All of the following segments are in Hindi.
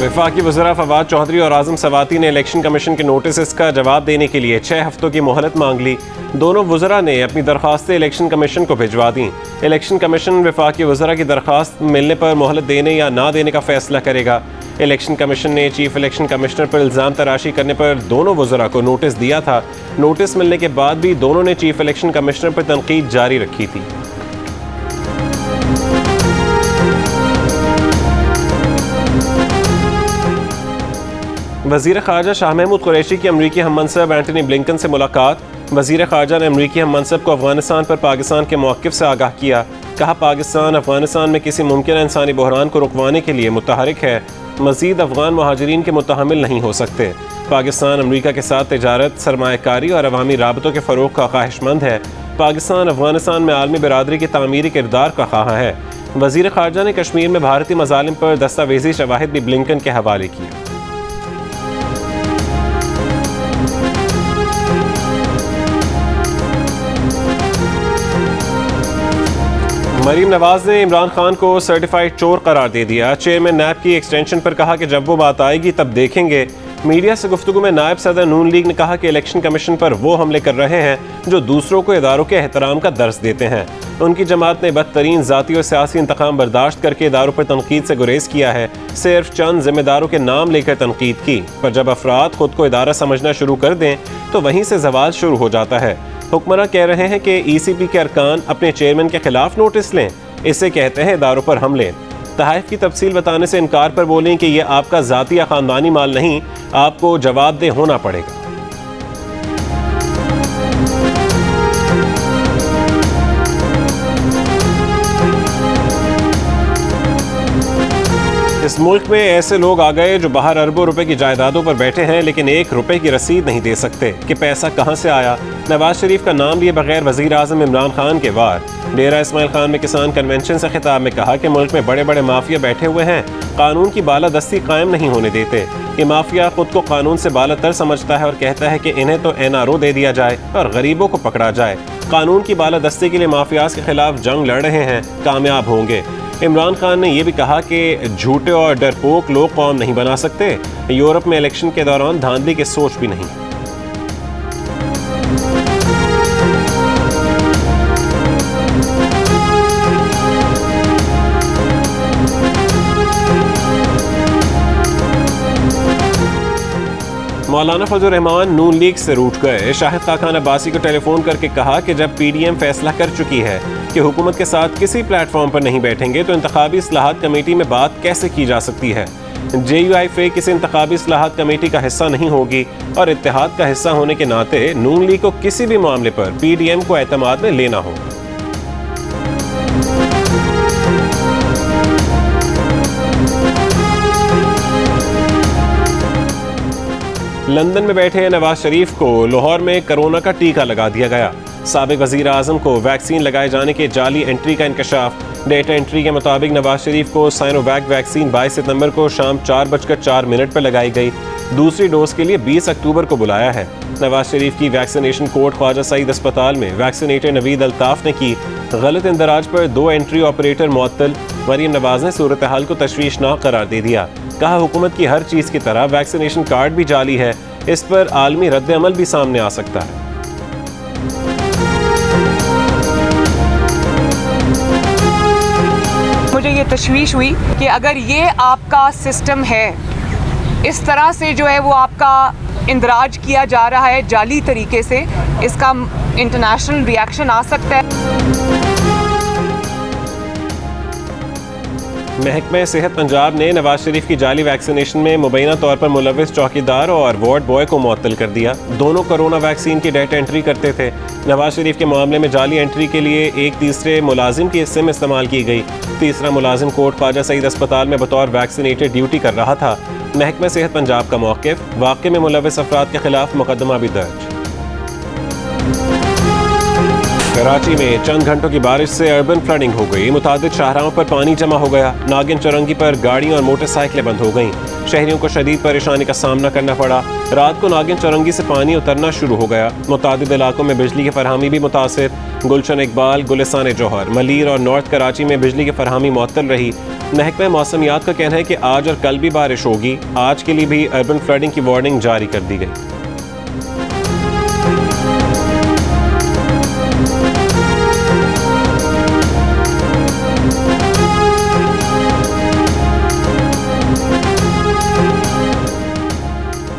वफाकी वज़रा फवाद चौधरी और आज़म सवाती ने इलेक्शन कमीशन के नोटिस का जवाब देने के लिए 6 हफ्तों की मोहलत मांग ली। दोनों वज़रा ने अपनी दरख्वास्तें इलेक्शन कमीशन को भिजवा दी। इलेक्शन कमीशन वफाकी वज़रा की दरख्वास्त मिलने पर मोहलत देने या ना देने का फैसला करेगा। इलेक्शन कमीशन ने चीफ इलेक्शन कमिश्नर पर इल्ज़ाम तराशी करने पर दोनों वज़रा को नोटिस दिया था। नोटिस मिलने के बाद भी दोनों ने चीफ इलेक्शन कमिश्नर पर तनकीद जारी रखी थी। वज़ीर ख़ारजा शाह महमूद कुरैशी की अमरीकी हममनसब एंटनी ब्लिंकन से मुलाकात। वज़ीर ख़ारजा ने अमरीकी हममनसब को अफ़गानिस्तान पर पाकिस्तान के मौक़िफ़ से आगाह किया। कहा, पाकिस्तान अफ़गानिस्तान में किसी मुमकिन इंसानी बहरान को रुकवाने के लिए मुतहरिक है। मज़ीद अफ़गान महाजरीन के मुतहमिल नहीं हो सकते। पाकिस्तान अमरीका के साथ तिजारत, सरमायाकारी और अवामी राबतों के फ़रोग़ का ख्वाहिशमंद है। पाकिस्तान अफ़गानिस्तान में आलमी बिरादरी की तामीरी किरदार का ख्वाह है। वज़ीर ख़ारजा ने कश्मीर में भारतीय मज़ालिम पर दस्तावेज़ी शवाहिद भी ब्लिंकन के हवाले किए। मरीम नवाज ने इमरान खान को सर्टिफाइड चोर करार दे दिया। चेयरमैन नैब की एक्सटेंशन पर कहा कि जब वो बात आएगी तब देखेंगे। मीडिया से गुफ्तगू में नायब सदर नून लीग ने कहा कि इलेक्शन कमीशन पर वो हमले कर रहे हैं जो दूसरों को इदारों के एहतराम का दर्स देते हैं। उनकी जमात ने बदतरीन ज़ाती और सियासी इंतकाम बर्दाश्त करके इदारों पर तनकीद से गुरेज किया है। सिर्फ चंद जिम्मेदारों के नाम लेकर तनकीद की, पर जब अफराद खुद को इदारा समझना शुरू कर दें तो वहीं से जवाल शुरू हो जाता है। हुक्मरान कह रहे हैं कि ECP के अरकान अपने चेयरमैन के खिलाफ नोटिस लें, इसे कहते हैं इदारों पर हमले। तहाइफ की तफसील बताने से इनकार पर बोलें कि यह आपका ज़ाती या ख़ानदानी माल नहीं, आपको जवाबदेह होना पड़ेगा। इस मुल्क में ऐसे लोग आ गए जो बाहर अरबों रुपए की जायदादों पर बैठे हैं लेकिन 1 रुपए की रसीद नहीं दे सकते कि पैसा कहां से आया। नवाज शरीफ का नाम लिए बगैर वजीर आजम इमरान खान के वार। डेरा इस्माइल खान में किसान कन्वेंशन से खिताब में कहा कि मुल्क में बड़े बड़े माफिया बैठे हुए हैं, कानून की बालादस्ती कायम नहीं होने देते। ये माफिया खुद को कानून से बालातर समझता है और कहता है कि इन्हें तो NRO दे दिया जाए और गरीबों को पकड़ा जाए। कानून की बालादस्ती के लिए माफियाज के खिलाफ जंग लड़ रहे हैं, कामयाब होंगे। इमरान खान ने यह भी कहा कि झूठे और डरपोक लोग कौम नहीं बना सकते। यूरोप में इलेक्शन के दौरान धांधली की सोच भी नहीं। मौलाना फजल रहमान नून लीग से रूठ गए। शाहिद खान अब्बासी को टेलीफोन करके कहा कि जब PDM फैसला कर चुकी है कि हुकूमत के साथ किसी प्लेटफॉर्म पर नहीं बैठेंगे तो इंतखाबी इस्लाहात कमेटी में बात कैसे की जा सकती है। JUIF किसी इंतखाबी इस्लाहात कमेटी का हिस्सा नहीं होगी और इत्तेहाद का हिस्सा होने के नाते नून लीग को किसी भी मामले पर PDM को एतमाद में लेना होगा। लंदन में बैठे नवाज शरीफ को लाहौर में कोरोना का टीका लगा दिया गया। साबिक वजीर आजम को वैक्सीन लगाए जाने के जाली एंट्री का इंकशाफ। डेटा एंट्री के मुताबिक नवाज शरीफ को साइनोवैक वैक्सीन 22 सितंबर को शाम 4:04 पर लगाई गई। दूसरी डोज के लिए 20 अक्टूबर को बुलाया है। नवाज शरीफ की वैक्सीनेशन कोर्ट ख्वाजा सईद अस्पताल में वैक्सीनेटर नवीद अल्ताफ ने की। गलत इंदराज पर 2 एंट्री ऑपरेटर मुअत्तल। मरीम नवाज ने सूरत हाल को तशवीशनाक करार दे दिया। कहा, हुकूमत की हर चीज़ की तरह वैक्सीनेशन कार्ड भी जाली है, इस पर आलमी रद्द अमल भी सामने आ सकता है। मुझे ये तशवीश हुई कि अगर ये आपका सिस्टम है, इस तरह से जो है वो आपका इंदराज किया जा रहा है जाली तरीके से, इसका इंटरनेशनल रिएक्शन आ सकता है। महकमा सेहत पंजाब ने नवाज शरीफ की जाली वैक्सीनेशन में मुबैना तौर पर मुलविस चौकीदार और वार्ड बॉय को मुअत्तल कर दिया। दोनों कोरोना वैक्सीन की डेटा एंट्री करते थे। नवाज शरीफ के मामले में जाली एंट्री के लिए एक तीसरे मुलाजिम की सिम इस्तेमाल की गई। तीसरा मुलाजिम कोर्ट ख्वाजा सईद अस्पताल में बतौर वैक्सीनेटर ड्यूटी कर रहा था। महकमा सेहत पंजाब का मौक़िफ़, वाक़े में मुलविस अफराद के खिलाफ मुकदमा भी दर्ज। कराची में चंद घंटों की बारिश से अर्बन फ्लडिंग हो गई। मुतादिद शाहराहों पर पानी जमा हो गया। नागिन चौरंगी पर गाड़ियां और मोटरसाइकिलें बंद हो गईं। शहरियों को शदीद परेशानी का सामना करना पड़ा। रात को नागिन चौरंगी से पानी उतरना शुरू हो गया। मुतादिद इलाकों में बिजली की फरहमी भी मुतासिर। गुलशन इकबाल, गुलिस्तान जौहर, मलीर और नॉर्थ कराची में बिजली की फरहमी मुअत्तल रही। महकमा मौसमियात का कहना है कि आज और कल भी बारिश होगी। आज के लिए भी अर्बन फ्लडिंग की वार्निंग जारी कर दी गई।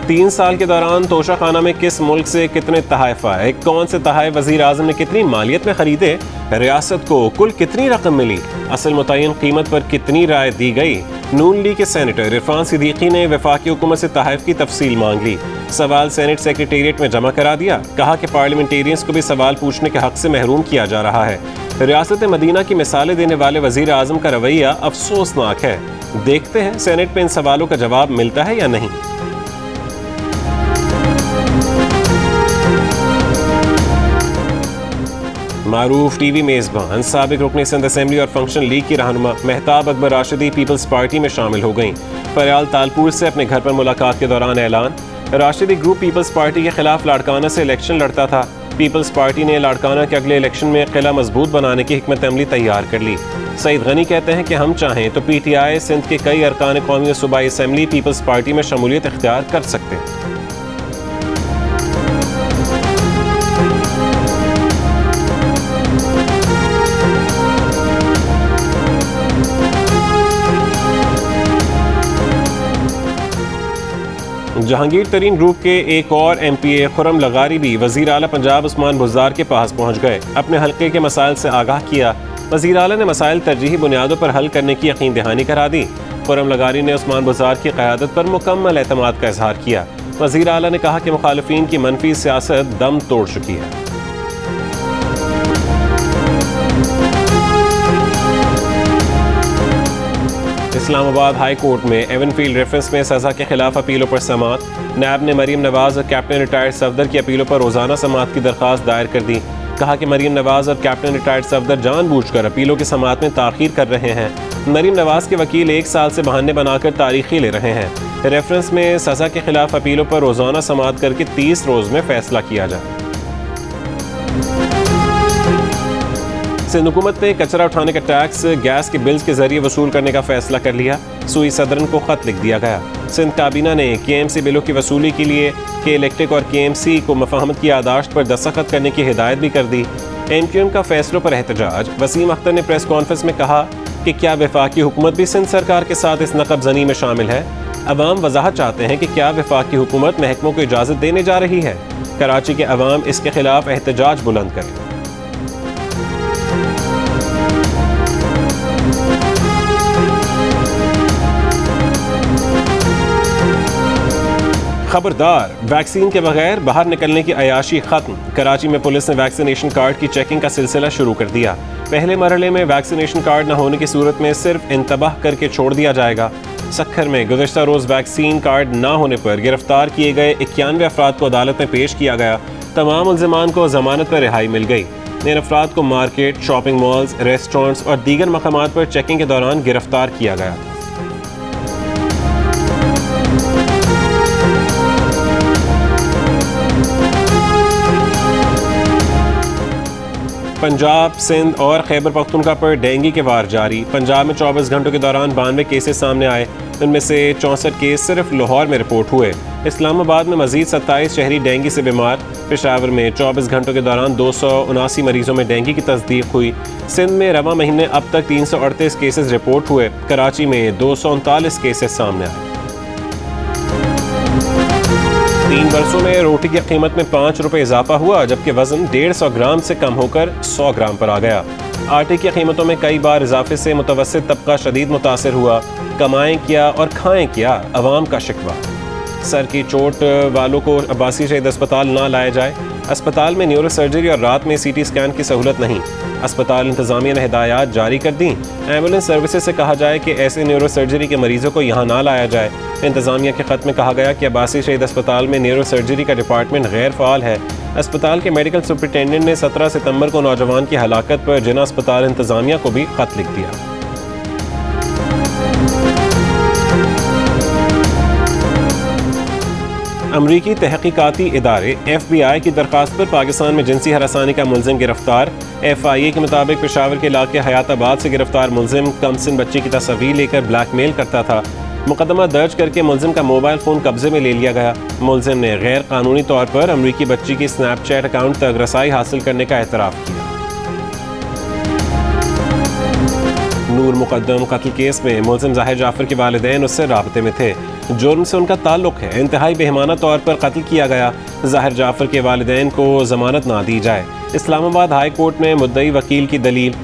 तीन साल के दौरान तोशा खाना में किस मुल्क से कितने तहफ़ आए, कौन से तहफ़ वज़ीर आज़म ने कितनी मालियत में ख़रीदे, रियासत को कुल कितनी रकम मिली, असल मुतय्यन कीमत पर कितनी राय दी गई। नून लीग के सेनेटर इरफान सिद्दीकी ने वफाकी हुकूमत से तहफ़ की तफसील मांग ली। सवाल सेनेट सेक्रेटेरिएट में जमा करा दिया। कहा कि पार्लियामेंटेरियंस को भी सवाल पूछने के हक से महरूम किया जा रहा है। रियासत मदीना की मिसालें देने वाले वज़ीर आज़म का रवैया अफसोसनाक है। देखते हैं सेनेट में इन सवालों का जवाब मिलता है या नहीं। मारूफ टीवी मेज़बान साबिक रुकन सिंध असेंबली और फंक्शन लीग की रहनुमा महताब अकबर राशिदी पीपल्स पार्टी में शामिल हो गईं। फरियाल तालपुर से अपने घर पर मुलाकात के दौरान ऐलान। राशिदी ग्रुप पीपल्स पार्टी के खिलाफ लाड़काना से इलेक्शन लड़ता था। पीपल्स पार्टी ने लाड़काना के अगले इलेक्शन में किला मजबूत बनाने की हिकमत अमली तैयार कर ली। सईद गनी कहते हैं कि हम चाहें तो PTI सिंध के कई अरकान कौमी और सूबाई असेंबली पीपल्स पार्टी में शमूलियत इख्तियार कर सकते हैं। जहांगीर तरीन ग्रुप के एक और MPA खुरम लगारी भी वज़ीर आला पंजाब उस्मान बुज़दार के पास पहुंच गए। अपने हल्के के मसाइल से आगाह किया। वज़ीर आला ने मसाइल तरजीही बुनियादों पर हल करने की यकीन दहानी करा दी। खुरम लगारी ने उस्मान बुज़दार की क़यादत पर मुकम्मल एतमाद का इजहार किया। वज़ीर आला ने कहा कि मुखालिफिन की मनफी सियासत दम तोड़ चुकी है। इस्लामाबाद हाई कोर्ट में एवनफील्ड रेफरेंस में सज़ा के खिलाफ अपीलों पर समाअत। नैब ने मरीम नवाज और कैप्टन रिटायर्ड सफदर की अपीलों पर रोज़ाना समाअत की दरख्वास्त दायर कर दी। कहा कि मरीम नवाज और कैप्टन रिटायर्ड सफदर जानबूझकर अपीलों की समाअत में ताख़ीर कर रहे हैं। मरीम नवाज के वकील 1 साल से बहाने बनाकर तारीखी ले रहे हैं। रेफरेंस में सज़ा के खिलाफ अपीलों पर रोज़ाना समाअत करके 30 रोज़ में फैसला किया जाए। सिंध हुकूमत ने कचरा उठाने का टैक्स गैस के बिल्स के जरिए वसूल करने का फैसला कर लिया। सुई सदरन को खत लिख दिया गया। सिंध काबीना ने KMC बिलों की वसूली के लिए के इलेक्ट्रिक और KMC को मफाहमत की यादाश्त पर दस्तखत करने की हिदायत भी कर दी। MQM का फैसलों पर एहतजाज। वसीम अख्तर ने प्रेस कॉन्फ्रेंस में कहा कि क्या वफाकी हुकूमत भी सिंध सरकार के साथ इस नक़ब ज़नी में शामिल है। अवाम वजाहत चाहते हैं कि क्या वफाकी हुकूमत महकमों को इजाज़त देने जा रही है। कराची के अवाम इसके खिलाफ एहतजाज बुलंद करें। खबरदार, वैक्सीन के बगैर बाहर निकलने की अयाशी खत्म। कराची में पुलिस ने वैक्सीनेशन कार्ड की चेकिंग का सिलसिला शुरू कर दिया। पहले मरहले में वैक्सीनेशन कार्ड न होने की सूरत में सिर्फ इंतबाह करके छोड़ दिया जाएगा। सखर में गुज़श्ता रोज़ वैक्सीन कार्ड न होने पर गिरफ्तार किए गए 91 अफराद को अदालत में पेश किया गया। तमाम मुल्ज़िमान को जमानत पर रिहाई मिल गई। इन अफराद को मार्केट, शॉपिंग मॉल्स, रेस्टोरेंट्स और दीगर मकामात पर चेकिंग के दौरान गिरफ्तार किया गया था। पंजाब, सिंध और खैबर पख्तूनख्वा पर डेंगू के वार जारी। पंजाब में 24 घंटों के दौरान 92 केसेस सामने आए। इनमें से 64 केस सिर्फ लाहौर में रिपोर्ट हुए। इस्लामाबाद में मजीद 27 शहरी डेंगू से बीमार। पेशावर में 24 घंटों के दौरान 279 मरीजों में डेंगू की तस्दीक हुई। सिंध में रवा महीने अब तक 338 केसेस रिपोर्ट हुए। कराची में 239 केसेस सामने आए। 3 वर्षों में रोटी की कीमत में 5 रुपये इजाफा हुआ, जबकि वजन 150 ग्राम से कम होकर 100 ग्राम पर आ गया। आटे की कीमतों में कई बार इजाफे से मुतवस्सित तबका शदीद मुतासिर हुआ। कमाएं क्या और खाएं क्या, अवाम का शिकवा। सर की चोट वालों को अब्बासी शहीद अस्पताल ना लाया जाए। अस्पताल में न्यूरो सर्जरी और रात में CT स्कैन की सहूलत नहीं। अस्पताल इंतजामिया ने हिदायत जारी कर दी। एम्बुलेंस सर्विसेज से कहा जाए कि ऐसे न्यूरो सर्जरी के मरीजों को यहाँ ना लाया जाए। इंतजामिया के खत में कहा गया कि अब्बासी शहीद अस्पताल में न्यूरो सर्जरी का डिपार्टमेंट गैर फ़ाल है। अस्पताल के मेडिकल सुपरिटेंडेंट ने 17 सितंबर को नौजवान की हलाकत पर जिना अस्पताल इंतजामिया को भी खत लिख दिया। अमरीकी तहकीकाती इदारे FBI की दरख्वास्त पर पाकिस्तान में जिनसी हरासानी का मुलजिम गिरफ्तार। FIA के मुताबिक पेशावर के इलाके हयाताबाद से गिरफ्तार मुलजिम कमसिन बच्ची की तस्वीर लेकर ब्लैकमेल करता था। मुकदमा दर्ज करके मुलजिम का मोबाइल फ़ोन कब्जे में ले लिया गया। मुलजिम ने गैर कानूनी तौर पर अमरीकी बच्ची की स्नैपचैट अकाउंट तक रसाई हासिल करने का एतराफ़ किया। नूर मुकद्दम कत्ल केस में मुलजिम ज़ाहिर जाफर के वालिदैन उससे राबते में थे। जुर्म से उनका ताल्लुक है। इंतहाई बेहमाना तौर पर कत्ल किया गया। ज़ाहिर जाफर के वालिदैन को ज़मानत ना दी जाए। इस्लामाबाद हाई कोर्ट में मुद्दई वकील की दलील।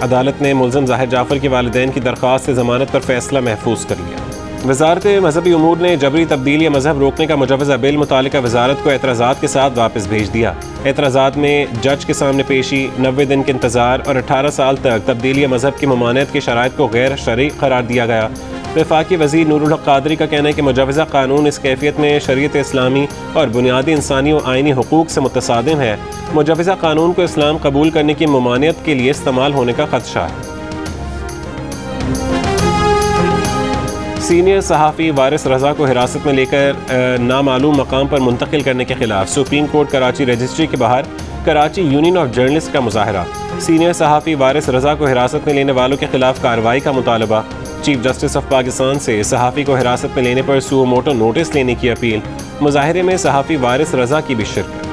अदालत ने मुलजिम ज़ाहिर जाफर के वालिदैन की दरख्वास्त से ज़मानत पर फैसला महफूज कर लिया। वज़ारत मजहबी उमूर ने जबरी तब्दीली मजहब रोकने का मुजवज़ा बिल मुतालिका वज़ारत को एतराज़ात के साथ वापस भेज दिया। एतराज़ात में जज के सामने पेशी, 90 दिन के इंतज़ार और 18 साल तक तब्दीली मजहब की ममानियत की शराइत को गैर शरई करार दिया गया। वफाकी वज़ीर नूरुल हक कादरी का कहना है कि मुजवज़ा कानून इस कैफियत में शरीयत इस्लामी और बुनियादी इंसानी और आइनी हुकूक से मुतसादिम है। मुजवज़ा कानून को इस्लाम कबूल करने की ममानियत के लिए इस्तेमाल होने का खदशा है। सीनियर सहाफ़ी वारिस रज़ा को हिरासत में लेकर नामालूम मकाम पर मुंतकिल करने के खिलाफ सुप्रीम कोर्ट कराची रजिस्ट्री के बाहर कराची यूनियन ऑफ जर्नलिस्ट का मुजाहरा। सीनियर सहाफ़ी वारिस रज़ा को हिरासत में लेने वालों के खिलाफ कार्रवाई का मुतालबा। चीफ जस्टिस ऑफ पाकिस्तान से सहाफ़ी को हिरासत में लेने पर सुओ मोटो नोटिस लेने की अपील। मुजाहरे में सहाफ़ी वारिस रज़ा की भी शिरकत।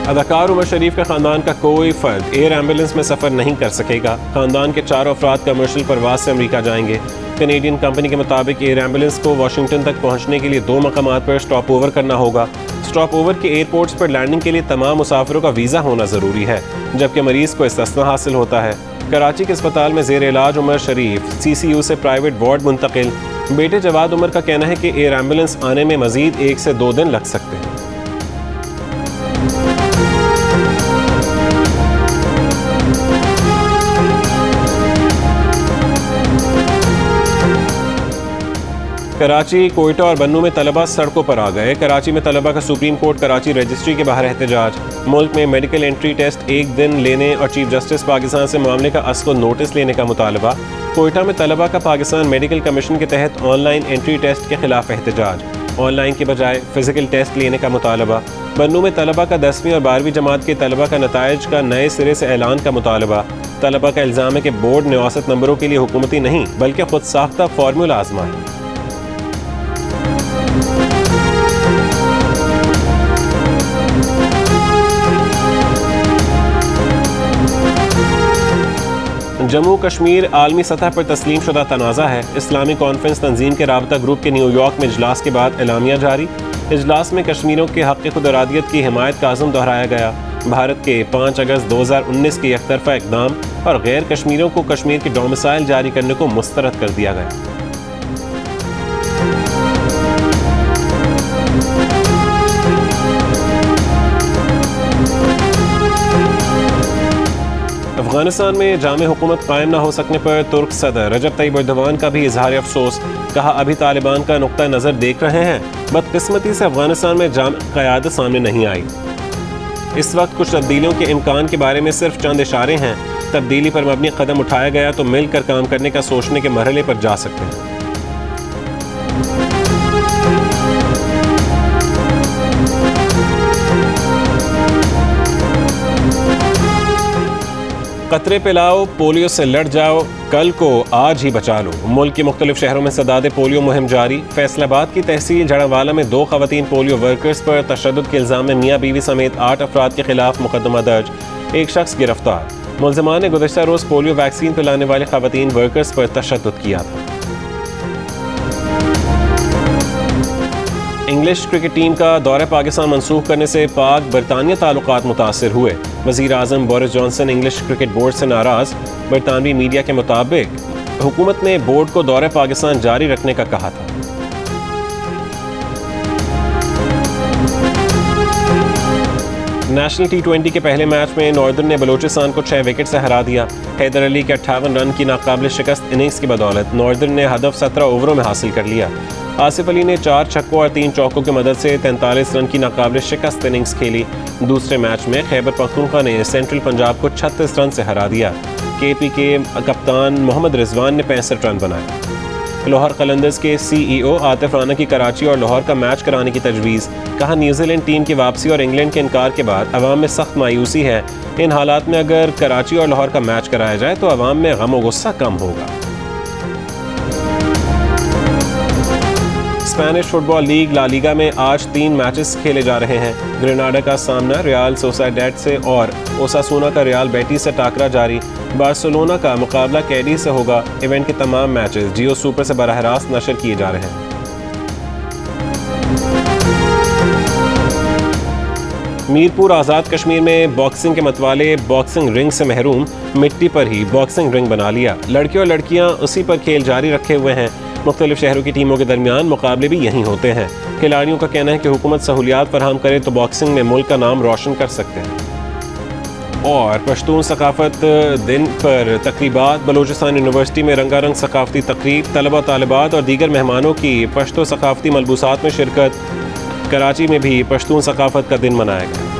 अदाकार उमर शरीफ के ख़ानदान का कोई फ़र्द एयर एम्बुलेंस में सफ़र नहीं कर सकेगा। ख़ानदान के 4 अफराद कमर्शियल परवाज से अमरीका जाएंगे। कैनेडियन कंपनी के मुताबिक एयर एम्बुलेंस को वाशिंगटन तक पहुंचने के लिए 2 मकामात पर स्टॉप ओवर करना होगा। स्टॉप ओवर के एयरपोर्ट्स पर लैंडिंग के लिए तमाम मुसाफिरों का वीज़ा होना ज़रूरी है, जबकि मरीज़ को इस्तिस्ना हासिल होता है। कराची के अस्पताल में ज़ेर इलाज उमर शरीफ CCU से प्राइवेट वार्ड मुंतकिल। बेटे जवाद उमर का कहना है कि एयर एम्बुलेंस आने में मज़ीद 1 से 2 दिन लग सकते हैं। कराची, कोयटा और बन्नू में तलबा सड़कों पर आ गए। कराची में तलबा का सुप्रीम कोर्ट कराची रजिस्ट्री के बाहर एहतजाज। मुल्क में मेडिकल एंट्री टेस्ट 1 दिन लेने और चीफ जस्टिस पाकिस्तान से मामले का अस्ल नोटिस लेने का मुतालबा। कोयटा में तलबा का पाकिस्तान मेडिकल कमीशन के तहत ऑनलाइन एंट्री टेस्ट के खिलाफ एहतजाज। ऑनलाइन के बजाय फिजिकल टेस्ट लेने का मुतालबा। बन्नू में तलबा का 10वीं और 12वीं जमात के तलबा का नताइज का नए सिरे से ऐलान का मुतालबा। तलबा का इल्ज़ाम है कि बोर्ड ने औसत नंबरों के लिए हुकूमती नहीं बल्कि खुद साख्ता फार्मूला आजमाया। जम्मू कश्मीर आलमी सतह पर तस्लीम शुदा तनाज़ा है। इस्लामी कॉन्फ्रेंस तंजीम के राबता ग्रुप के न्यूयॉर्क में इजलास के बाद एलामिया जारी। इजलास में कश्मीरियों के हक़ खुदरादियत की हिमायत का आज़म दोहराया गया। भारत के 5 अगस्त 2019 के एकतरफा इक़दाम और गैर कश्मीरियों को कश्मीर की डोमिसाइल जारी करने को मुस्तरद कर दिया गया। अफगानिस्तान में जामे हुकूमत कायम न हो सकने पर तुर्क सदर रजब तैयब एर्दोगान का भी इजहार अफसोस। कहा, अभी तालिबान का नुक्ता नज़र देख रहे हैं। बदकिस्मती से अफगानिस्तान में जाम क़यादत सामने नहीं आई। इस वक्त कुछ तब्दीलियों के इम्कान के बारे में सिर्फ चंद इशारे हैं। तब्दीली पर मबनी कदम उठाया गया तो मिलकर काम करने का सोचने के मरहले पर जा सकते हैं। कतरे पिलाओ, पोलियो से लड़ जाओ, कल को आज ही बचा लो। मुल्क के मुख्तलिफ शहरों में सदादे पोलियो मुहिम जारी। फैसलाबाद की तहसील झड़ावाला में 2 खवातीन पोलियो वर्कर्स पर तशद्दुद के इल्ज़ाम में मियाँ बीवी समेत 8 अफराद के खिलाफ मुकदमा दर्ज। 1 शख्स गिरफ्तार। मुलज़िमान ने गुज़श्ता रोज़ पोलियो वैक्सीन पिलाने वाले खवातीन वर्कर्स पर तशद्दुद किया था। इंग्लिश क्रिकेट टीम का दौरा पाकिस्तान मनसूख करने से पाक बरतानिया ताल्लुकात मुतासर हुए। वज़ीर आज़म Boris Johnson English cricket board से नाराज़। बरतानवी मीडिया के मुताबिक हुकूमत ने बोर्ड को दौरे पाकिस्तान जारी रखने का कहा था। नेशनल T20 के पहले मैच में नॉर्दर्न ने बलूचिस्तान को 6 विकेट से हरा दिया। हैदर अली के 58 रन की नाकाबिल शिकस्त इनिंग्स की बदौलत नॉर्दर्न ने हदफ 17 ओवरों में हासिल कर लिया। आसिफ अली ने 4 छक्कों और 3 चौकों की मदद से 43 रन की नाकाबिल शिकस्त इनिंग्स खेली। दूसरे मैच में खैबर पख्तूनख्वा ने सेंट्रल पंजाब को 36 रन से हरा दिया। KP के कप्तान मोहम्मद रिजवान ने 65 रन बनाए। लाहौर कलंदर्स के CEO आतिफ राना की कराची और लाहौर का मैच कराने की तजवीज़। कहा, न्यूजीलैंड टीम की वापसी और इंग्लैंड के इनकार के बाद अवाम में सख्त मायूसी है। इन हालात में अगर कराची और लाहौर का मैच कराया जाए तो अवाम में गम व गुस्सा कम होगा। Spanish football league La Liga में आज 3 मैचेस खेले जा रहे हैं। ग्रेनाडा का सामना रियल सोसाइडेड से और ओसासुना का रियल बेटिस से टाकरा जारी। बार्सिलोना का मुकाबला कैडिज से होगा। इवेंट के तमाम मैचेस जियो सुपर से बराह रास्त नशर किए जा रहे हैं। मीरपुर आज़ाद कश्मीर में बॉक्सिंग के मतवाले बॉक्सिंग रिंग से महरूम, मिट्टी पर ही बॉक्सिंग रिंग बना लिया। लड़के और लड़कियां उसी पर खेल जारी रखे हुए हैं। मुख्तलिफ शहरों की टीमों के दरमियान मुकाबले भी यहीं होते हैं। खिलाड़ियों का कहना है कि हुकूमत सहूलियात फराहम करे तो बॉक्सिंग में मुल्क का नाम रोशन कर सकते हैं। और पश्तून सकाफत दिन पर तकरीबात। बलूचिस्तान यूनिवर्सिटी में रंगारंग सकाफती तकरीब। तलबा तालिबात और दीगर मेहमानों की पश्तो सकाफती मलबूसात में शिरकत। कराची में भी पश्तून सकाफत का दिन मनाया गया।